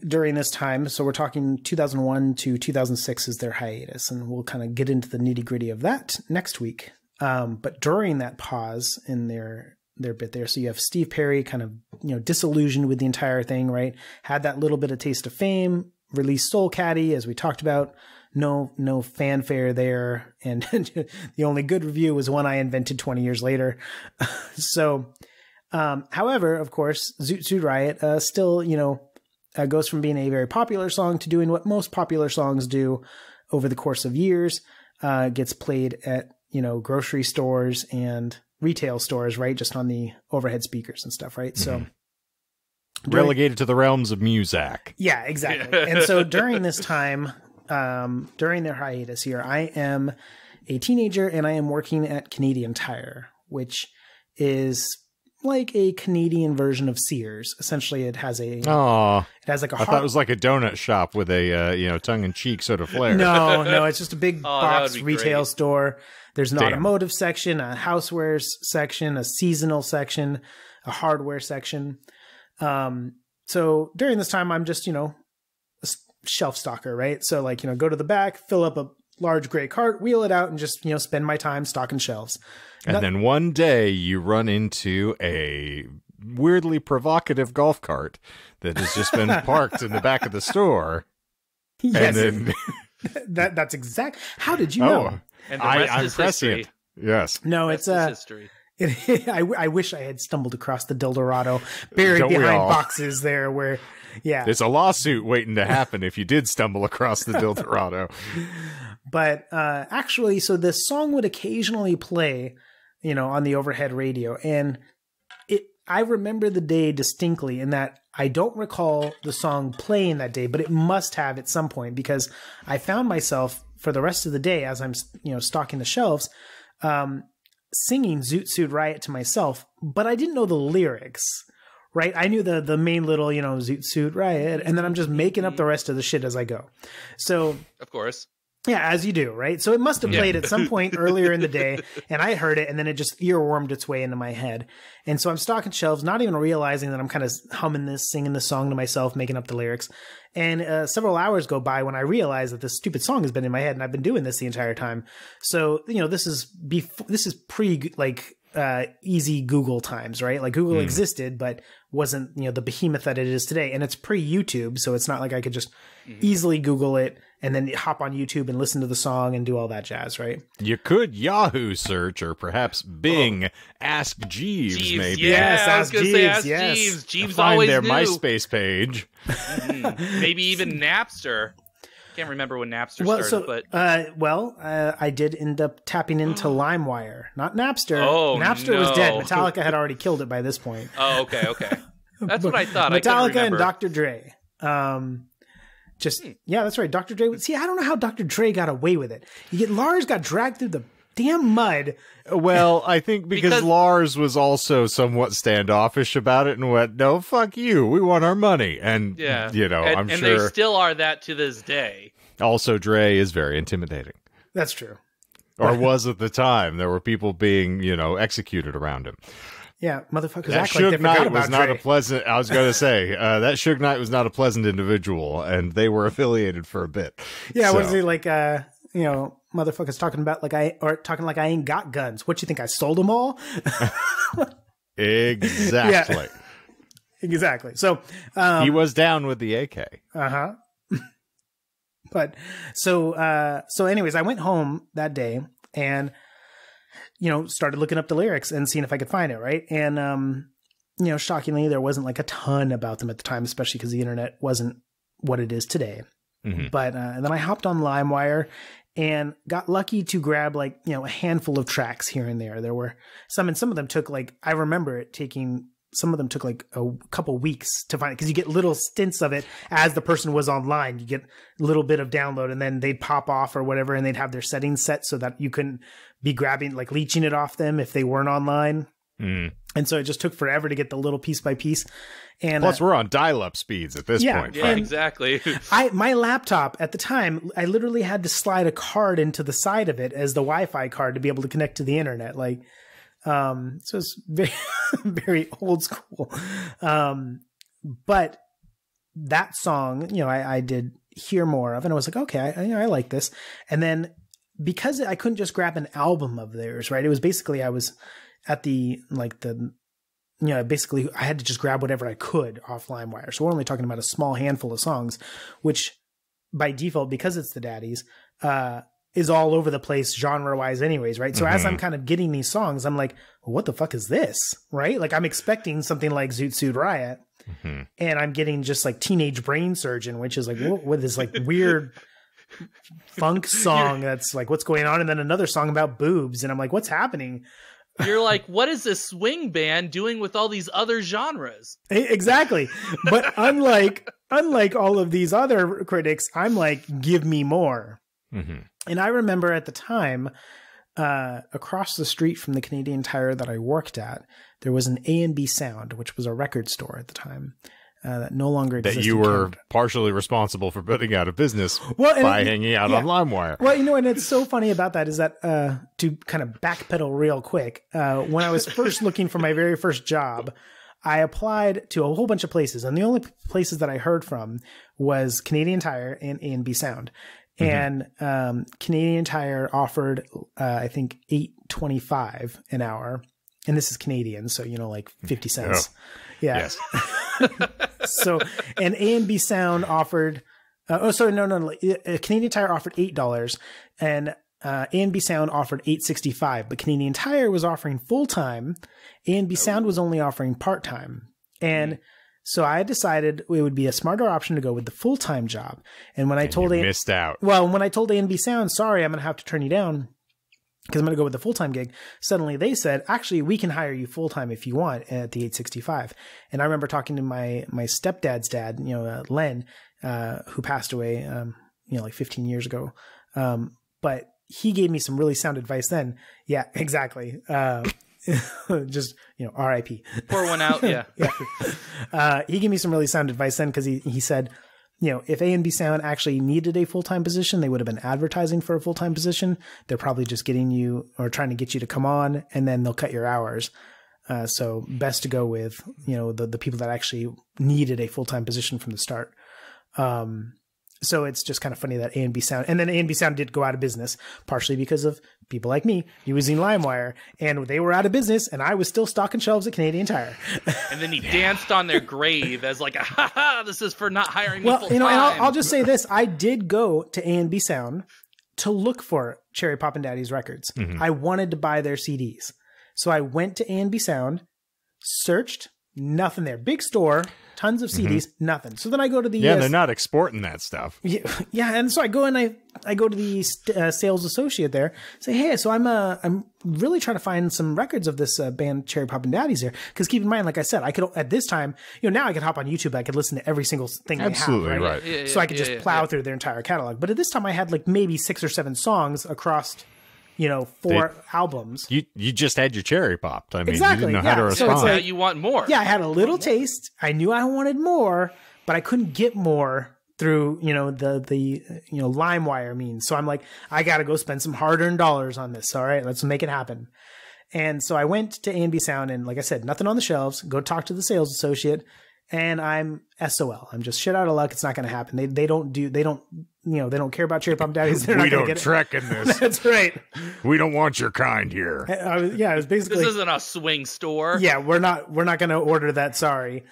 during this time, so we're talking 2001 to 2006 is their hiatus, and we'll kind of get into the nitty gritty of that next week. But during that pause in their bit there, so you have Steve Perry kind of, disillusioned with the entire thing, right? Had that little bit of taste of fame, released Soul Caddy, as we talked about. No fanfare there. And the only good review was one I invented 20 years later. So, however, of course, Zoot Suit Riot, still, goes from being a very popular song to doing what most popular songs do over the course of years, gets played at, grocery stores and retail stores, right? Just on the overhead speakers and stuff, right? So relegated to the realms of music. Yeah, exactly. And so during this time, during their hiatus here, I am a teenager and I am working at Canadian Tire, which is like a Canadian version of Sears. Essentially, it has a I thought it was like a donut shop with a tongue-in-cheek sort of flair. No, it's just a big box retail great. store. There's an automotive section, a housewares section, a seasonal section, a hardware section. So during this time, I'm just, a shelf stalker, right? So go to the back, fill up a large gray cart, wheel it out, and just, spend my time stocking shelves. And then one day you run into a weirdly provocative golf cart that has just been parked in the back of the store. Yes. And then that's exact. How did you know? And the rest I'm is prescient. history. Yes. No, it's history. I wish I had stumbled across the Dildorado buried behind boxes there where, yeah. There's a lawsuit waiting to happen if you did stumble across the Dildorado. But actually, so this song would occasionally play, on the overhead radio. And I remember the day distinctly in that I don't recall the song playing that day, but it must have at some point, because I found myself for the rest of the day as I'm, stocking the shelves, singing Zoot Suit Riot to myself, but I didn't know the lyrics, right? I knew the main little, Zoot Suit Riot, and then I'm just making up the rest of the shit as I go. So, of course. Yeah, as you do, right? So it must have played at some point earlier in the day, and I heard it, and then it just earwormed its way into my head. And so I'm stocking shelves, not even realizing that I'm kind of humming this, singing this song to myself, making up the lyrics. And several hours go by when I realize that this stupid song has been in my head, and I've been doing this the entire time. So, this is pre easy Google times, right? Like Google existed, but wasn't, the behemoth that it is today. And it's pre-YouTube, so it's not like I could just easily Google it and then hop on YouTube and listen to the song and do all that jazz, right? You could Yahoo search or perhaps Bing, Ask Jeeves, maybe. Yes, I was going to say Ask yes. Jeeves. Jeeves find always their knew. MySpace page. Maybe even Napster. Can't remember when Napster started, but I did end up tapping into LimeWire, not Napster. Oh, Napster was dead. Metallica had already killed it by this point. Oh, okay. That's what I thought. Metallica I and Dr. Dre. Yeah, that's right. Dr. Dre. See, I don't know how Dr. Dre got away with it. Lars got dragged through the damn mud. Well, I think because Lars was also somewhat standoffish about it and went, no, fuck you. We want our money. And, I'm sure. And they still are that to this day. Also, Dre is very intimidating. That's true. Or was at the time. There were people being, executed around him. Yeah, motherfuckers that act like they forgot about was not Dre. a pleasant. I was going to say that Suge Knight was not a pleasant individual, and they were affiliated for a bit. Yeah, what is he like? Motherfuckers talking about talking like I ain't got guns. What you think? I sold them all? Exactly. Yeah. Exactly. So he was down with the AK. But so anyways, I went home that day and started looking up the lyrics and seeing if I could find it, right? And shockingly, there wasn't like a ton about them at the time, especially because the internet wasn't what it is today. But and then I hopped on LimeWire and got lucky to grab like, you know, a handful of tracks here and there. There were some, and some of them took like, I remember it taking, some of them took like a couple weeks to find it, because you get little stints of it as the person was online. You get a little bit of download and then they'd pop off or whatever, and they'd have their settings set so that you couldn't be grabbing, like leeching it off them if they weren't online. And so it just took forever to get the little piece by piece. And plus, we're on dial-up speeds at this point. Yeah, exactly. My laptop at the time, I literally had to slide a card into the side of it as the Wi-Fi card to be able to connect to the internet. Like, so it's very, very old school. But that song, you know, I did hear more of, and I was like, okay, I like this. And then because I couldn't just grab an album of theirs, right? It was basically, I was at the, like the, you know, basically I had to just grab whatever I could off LimeWire. So we're only talking about a small handful of songs, which by default, because it's the Daddies, is all over the place genre wise anyways, right? So as I'm kind of getting these songs, I'm like, well, what the fuck is this? Right? Like I'm expecting something like Zoot Suit Riot, and I'm getting just like Teenage Brain Surgeon, which is like, what is like weird funk song that's like, what's going on? And then another song about boobs. And I'm like, what's happening? You're like, what is this swing band doing with all these other genres? Exactly. But unlike all of these other critics, I'm like, give me more. And I remember at the time, across the street from the Canadian Tire that I worked at, there was an A&B Sound, which was a record store at the time. That no longer exists. That you were partially responsible for putting out of business by hanging out on LimeWire. Well, you know, and it's so funny about that is that, to kind of backpedal real quick, when I was first looking for my very first job, I applied to a whole bunch of places, and the only places that I heard from was Canadian Tire and A&B Sound. And Canadian Tire offered, I think, $8.25 an hour. And this is Canadian, so, you know, like 50 cents. Oh. Yeah. Yes. So, and A&B Sound offered, Canadian Tire offered $8, and A&B Sound offered $8.65, but Canadian Tire was offering full-time. A&B Sound was only offering part-time. And so I decided it would be a smarter option to go with the full-time job. And when I told missed out. Well, when I told A&B Sound, sorry, I'm going to have to turn you down because I'm going to go with the full-time gig, suddenly they said, actually, we can hire you full-time if you want at the $8.65. And I remember talking to my stepdad's dad, you know, Len, who passed away, you know, like 15 years ago. But he gave me some really sound advice then. Yeah, exactly. Just, you know, RIP. Pour one out. Yeah. He gave me some really sound advice then because he said, you know, if A&B Sound actually needed a full-time position, they would have been advertising for a full-time position. They're probably just getting you or trying to get you to come on, and then they'll cut your hours. So best to go with, you know, the people that actually needed a full-time position from the start. So it's just kind of funny that A&B Sound, and then A&B Sound did go out of business, partially because of people like me using LimeWire, and they were out of business, and I was still stocking shelves at Canadian Tire. And then he danced on their grave as like, this is for not hiring me full time. You know, and I'll just say this. I did go to A&B Sound to look for Cherry Poppin Daddies records. I wanted to buy their CDs. So I went to A&B Sound, searched, nothing there. Big store, tons of CDs, nothing. So then I go to the they're not exporting that stuff. Yeah, and so I go and I go to the sales associate there, say, hey, so I'm really trying to find some records of this band Cherry Poppin Daddies here, because keep in mind, like I said, I could at this time, you know, now I could hop on YouTube, I could listen to every single thing they have, right? Yeah, so I could just plow through their entire catalog. But at this time, I had like maybe 6 or 7 songs across, you know, 4 albums. You just had your cherry popped. I mean, exactly, you didn't know how to respond. So it's like, you want more. Yeah, I had a little taste. I knew I wanted more, but I couldn't get more through, you know, the you know, LimeWire means. So I'm like, I got to go spend some hard-earned dollars on this. All right, let's make it happen. And so I went to A&B Sound, and like I said, nothing on the shelves. Go talk to the sales associate, and I'm SOL. I'm just shit out of luck. It's not going to happen. They don't care about Cherry Poppin Daddies. They're we not don't trek in this. That's right. We don't want your kind here. It was basically, this isn't a swing store. Yeah, we're not going to order that. Sorry.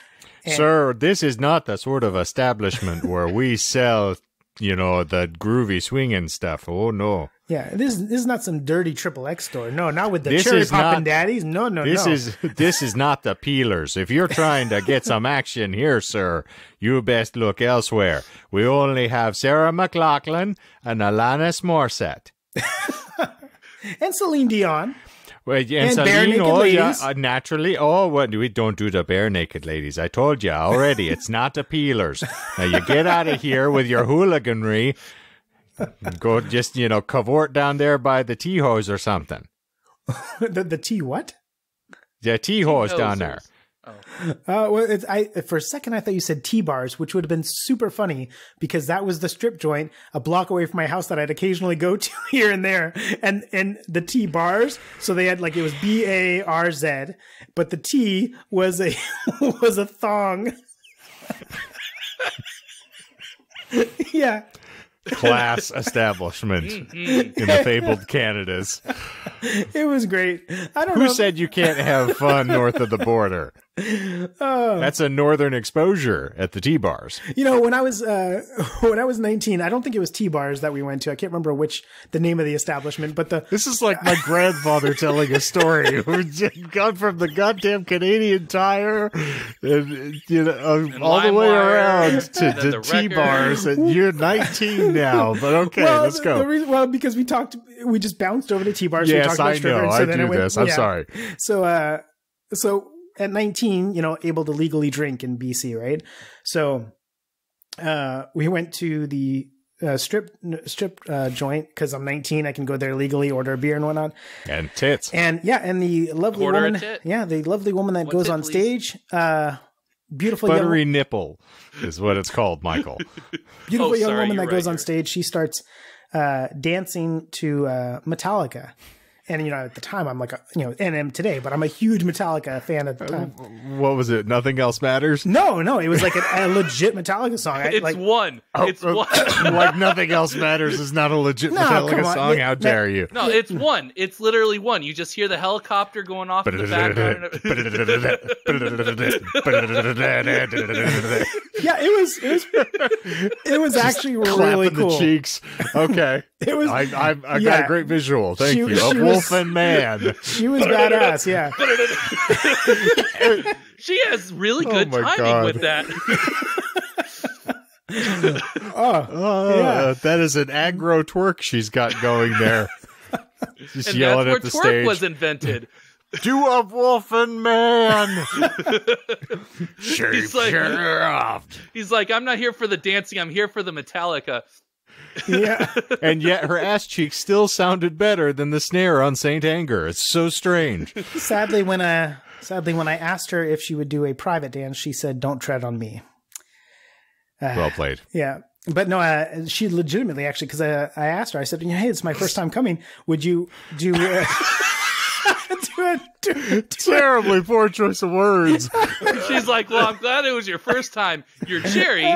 Sir, this is not the sort of establishment where we sell, you know, the groovy swinging stuff. Oh, no. Yeah, this is not some dirty XXX store. No, not with the cherry poppin' daddies. No. This is not the peelers. If you're trying to get some action here, sir, you best look elsewhere. We only have Sarah McLachlan and Alanis Morissette. And Celine Dion. Well, and Celine, naturally. Oh, what? We don't do the bare naked ladies. I told you already. It's not the peelers. Now you get out of here with your hooliganry. Go just, cavort down there by the tea hose or something. the tea what? The tea hose down there. Oh. Well, for a second I thought you said tea bars, which would have been super funny because that was the strip joint a block away from my house that I'd occasionally go to here and there. And the tea bars, so they had it was BARZ, but the tea was a thong. Yeah. Class establishment in the fabled Canadas. It was great. I don't know. Who said you can't have fun north of the border? That's a northern exposure at the tea bars. When I was 19, I don't think it was tea bars that we went to. I can't remember the name of the establishment, but this is like my grandfather telling a story. Who gone from the goddamn Canadian Tire, and all the way around to tea bars, and you're 19 now. But okay, let's go. Because we just bounced over to tea bars. Yes, I know. I do this. I'm sorry. So at 19, able to legally drink in BC, right? So we went to the strip joint because I'm 19. I can go there legally, order a beer and whatnot. And tits. And the lovely woman. The lovely woman that goes on stage. Beautiful buttery nipple is what it's called, Michael. Beautiful young woman that goes on stage. She starts dancing to Metallica. And, at the time, I'm like, and am today, but I'm a huge Metallica fan at the time. What was it? Nothing Else Matters? No, it was like a legit Metallica song. One. Like Nothing Else Matters is not a legit Metallica song? How dare you? No, it's one. It's literally one. You just hear the helicopter going off in the background. Yeah, it was actually really cool. The cheeks. Okay. It was. I got a great visual. Thank you. A wolfen man. She was badass. Yeah. She has really good timing with that. That is an aggro twerk she's got going there. She's and yelling that's at the where twerk stage. Was invented. Do a wolfen man. He's like, I'm not here for the dancing. I'm here for the Metallica. Yeah. And yet her ass cheeks still sounded better than the snare on Saint Anger. It's so strange. Sadly, when I asked her if she would do a private dance, she said, "Don't tread on me." Well played. Yeah. But no, she legitimately, actually, because I asked her, I said, "Hey, it's my first time coming. Would you do terribly poor choice of words." She's like, "Well, I'm glad it was your first time. Your cherry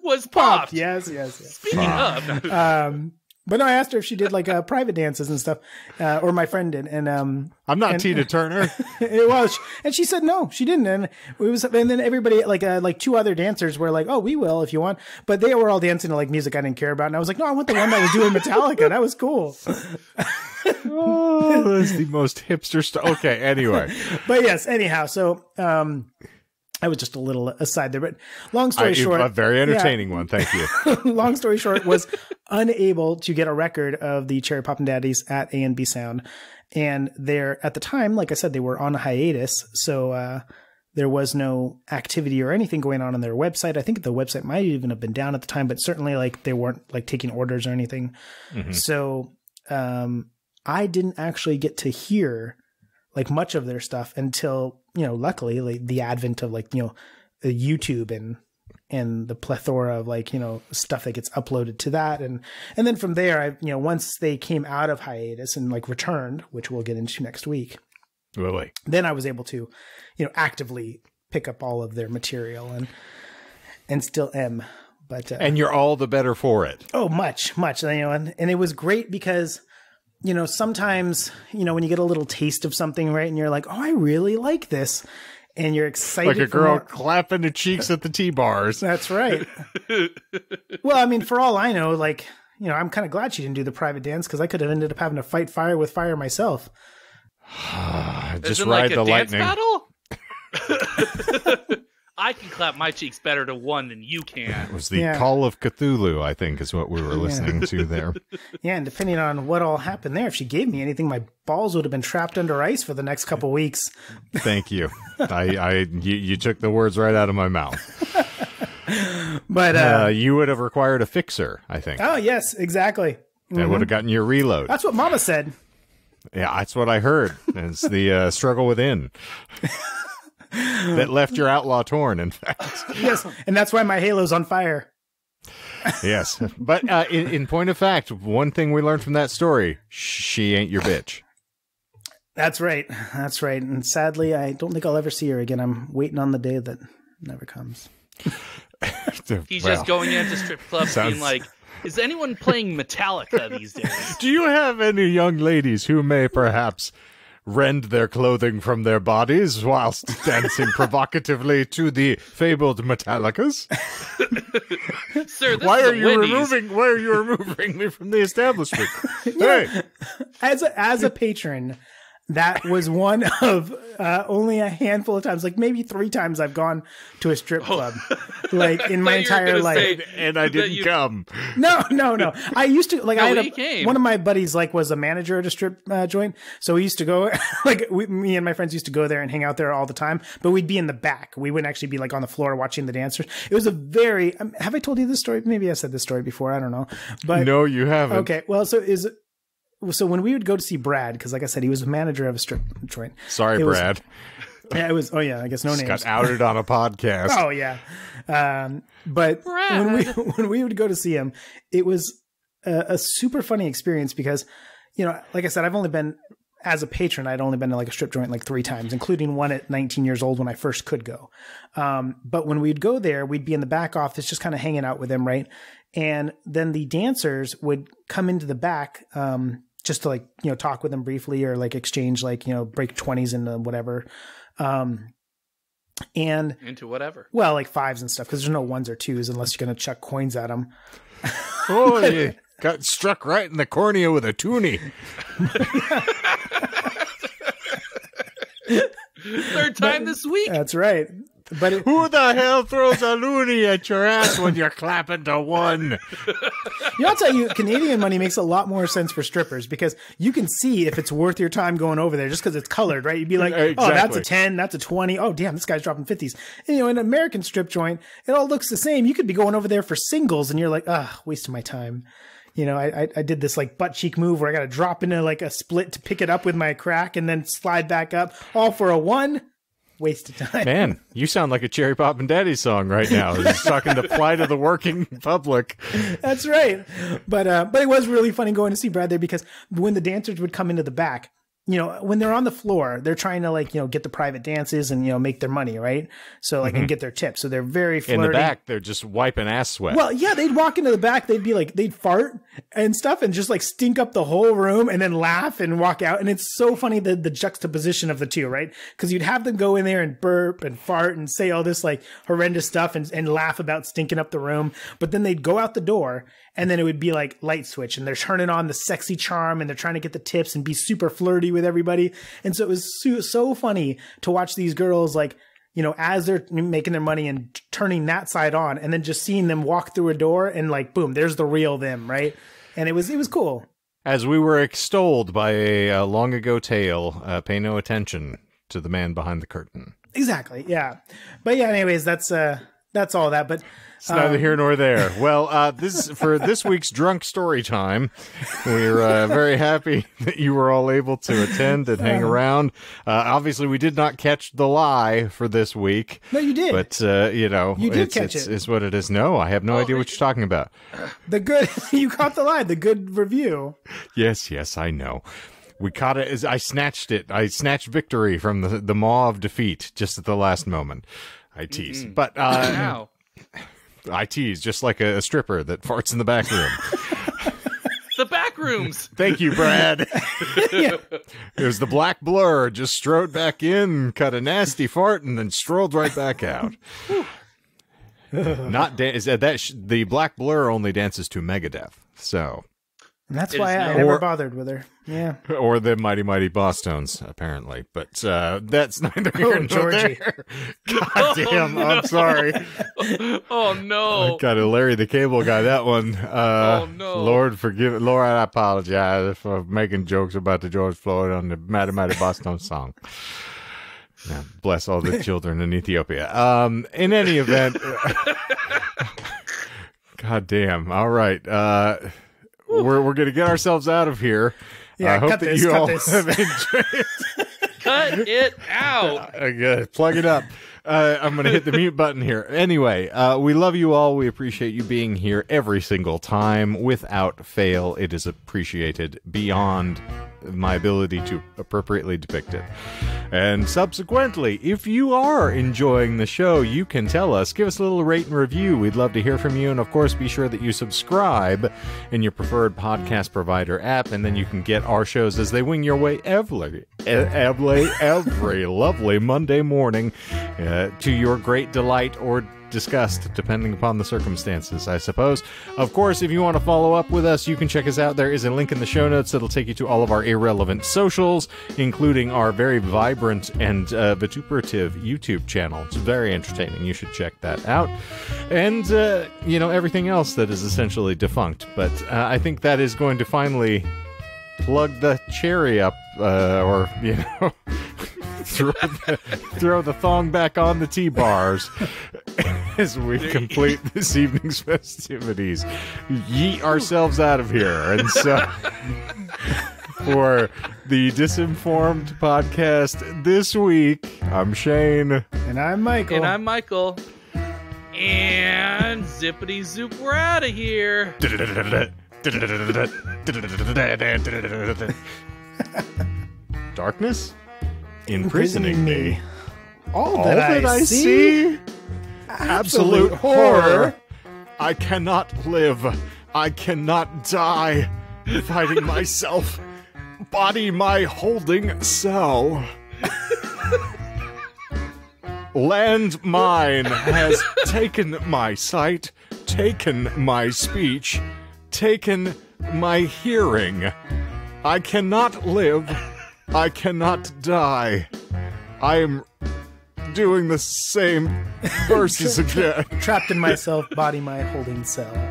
was popped." Yes. Speaking of, but no, I asked her if she did like private dances and stuff, or my friend did, and I'm not Tina Turner. It was, and she said no, she didn't, and then everybody like two other dancers were like, "Oh, we will if you want," but they were all dancing to like music I didn't care about, and I was like, "No, I want the one that was doing Metallica. That was cool." Oh, that's the most hipster stuff. Okay, anyway. But yes, anyhow, so I was just a little aside there, but long story short, a very entertaining one. Thank you. Long story short, was unable to get a record of the Cherry Poppin' Daddies at A&B Sound, and they're at the time, like I said, they were on a hiatus, so there was no activity or anything going on their website. I think the website might even have been down at the time, but certainly like they weren't like taking orders or anything. Mm-hmm. So I didn't actually get to hear like much of their stuff until, luckily, like the advent of like, YouTube and the plethora of like, stuff that gets uploaded to that. And then from there, once they came out of hiatus and like returned, which we'll get into next week. Really? Then I was able to, actively pick up all of their material and still am. But and you're all the better for it. Oh, much. And it was great because sometimes, when you get a little taste of something, right, and you're like, oh, I really like this, and you're excited. Like a girl clapping the cheeks at the tea bars. That's right. Well, I mean, for all I know, like, I'm kind of glad she didn't do the private dance because I could have ended up having to fight fire with fire myself. Just ride the lightning. Battle? I can clap my cheeks better to one than you can. It was the Call of Cthulhu, I think, is what we were listening to there. Yeah, and depending on what all happened there, if she gave me anything, my balls would have been trapped under ice for the next couple weeks. Thank you. You took the words right out of my mouth. But you would have required a fixer, I think. Oh, yes, exactly. That would have gotten your reload. That's what Mama said. Yeah, that's what I heard. It's the struggle within. That left your outlaw torn, in fact. Yes, and that's why my halo's on fire. Yes, but in point of fact, one thing we learned from that story, she ain't your bitch. That's right. That's right. And sadly, I don't think I'll ever see her again. I'm waiting on the day that never comes. He's just going into strip clubs being like, is anyone playing Metallica these days? Do you have any young ladies who may perhaps rend their clothing from their bodies whilst dancing provocatively to the fabled Metallicas? Sir, this why is are you removing me from the establishment? Hey, as a patron, that was one of only a handful of times, like maybe 3 times I've gone to a strip club, like in my entire life. And I didn't come. No. I used to, like, one of my buddies, like, was a manager at a strip joint. So we used to go, like, me and my friends used to go there and hang out there all the time, but we'd be in the back. We wouldn't actually be, like, on the floor watching the dancers. It was a very, have I told you this story? Maybe I said this story before. I don't know. But no, you haven't. Okay. Well, so when we would go to see Brad, because like I said, he was a manager of a strip joint. Sorry, Brad. Yeah, it was. Oh yeah, I guess no names. Got outed on a podcast. Oh yeah, but when we would go to see him, it was a super funny experience because, like I said, I've only been as a patron. I'd only been to like a strip joint like 3 times, including one at 19 years old when I first could go. But when we'd go there, we'd be in the back office just kind of hanging out with him, right? And then the dancers would come into the back. Just to like, talk with them briefly or like exchange, like, break 20s into whatever. And into whatever. Well, like 5s and stuff. Cause there's no 1s or 2s unless you're going to chuck coins at them. Oh, you got struck right in the cornea with a toonie. Third time this week. That's right. But who the hell throws a loony at your ass when you're clapping to 1? I'll tell you, Canadian money makes a lot more sense for strippers because you can see if it's worth your time going over there just because it's colored, right? You'd be like, exactly. Oh, that's a 10, that's a 20. Oh, damn, this guy's dropping 50s. And, in an American strip joint, it all looks the same. You could be going over there for singles and you're like, wasting my time. I did this like butt cheek move where I got to drop into like a split to pick it up with my crack and then slide back up, all for a 1. Waste of time. Man, you sound like a Cherry Poppin Daddies song right now. Just talking to plight of the working public. That's right. But it was really funny going to see Brad there because when the dancers would come into the back, when they're on the floor, they're trying to like, get the private dances and, make their money, right? So like, and get their tips. So they're very flirty. In the back, they're just wiping ass sweat. Well, yeah, they'd walk into the back. They'd be like, they'd fart and stuff and just like stink up the whole room and then laugh and walk out. And it's so funny, the juxtaposition of the two, right? Because you'd have them go in there and burp and fart and say all this like horrendous stuff and laugh about stinking up the room. But then they'd go out the door and then it would be like light switch and they're turning on the sexy charm and they're trying to get the tips and be super flirty with everybody. And so it was so funny to watch these girls like, as they're making their money and turning that side on and then just seeing them walk through a door and like, boom, there's the real them, right? And it was cool. As we were extolled by a long ago tale, pay no attention to the man behind the curtain. Exactly. Yeah. But yeah, anyways, that's all that. But it's neither here nor there. Well, for this week's drunk story time, we're very happy that you were all able to attend and hang around. Obviously, we did not catch the lie for this week. No, you did. But you did catch it. It's what it is. No, I have no idea what you're talking about. You caught the lie. The good review. Yes, I know. We caught it as I snatched it. I snatched victory from the maw of defeat just at the last moment. I tease, but wow. I tease just like a stripper that farts in the back room. The back rooms. Thank you, Brad. Yeah. It was the black blur, just strode back in, cut a nasty fart, and then strolled right back out. The black blur only dances to Megadeth. So, and that's why I never bothered with her. Yeah. Or the Mighty Mighty Boss Tones, apparently. But that's neither here nor there. God damn, no. I'm sorry. Oh, no. I got a Larry the Cable Guy, that one. Oh, no. Lord, forgive it. Lord, I apologize for making jokes about the George Floyd on the Mighty Mighty Boss Tones song. Now, bless all the children in Ethiopia. In any event, God damn. All right. We're going to get ourselves out of here. Yeah, I hope that you all have enjoyed it. Cut it out. Okay, plug it up. I'm going to hit the mute button here. Anyway, we love you all. We appreciate you being here every single time. Without fail, it is appreciated beyond my ability to appropriately depict it. And subsequently, if you are enjoying the show, you can tell us. Give us a little rate and review. We'd love to hear from you. And of course, be sure that you subscribe in your preferred podcast provider app, and then you can get our shows as they wing your way every lovely Monday morning to your great delight or disgust, depending upon the circumstances, I suppose. Of course, if you want to follow up with us, you can check us out. There is a link in the show notes that'll take you to all of our irrelevant socials, including our very vibrant and vituperative YouTube channel. It's very entertaining. You should check that out. And, everything else that is essentially defunct. But I think that is going to finally plug the cherry up, throw the thong back on the T-bars as we complete this evening's festivities. Yeet ourselves out of here. And so, for the Disinformed podcast this week, I'm Shane. And I'm Michael. And I'm Michael. And zippity zoop, we're out of here. Darkness imprisoning me. All that I see. Absolute horror. I cannot live. I cannot die. Fighting myself. Body my holding cell. Landmine has taken my sight, taken my speech, taken my hearing. I cannot live. I cannot die. I am doing the same verses again. Trapped in myself, body my holding cell.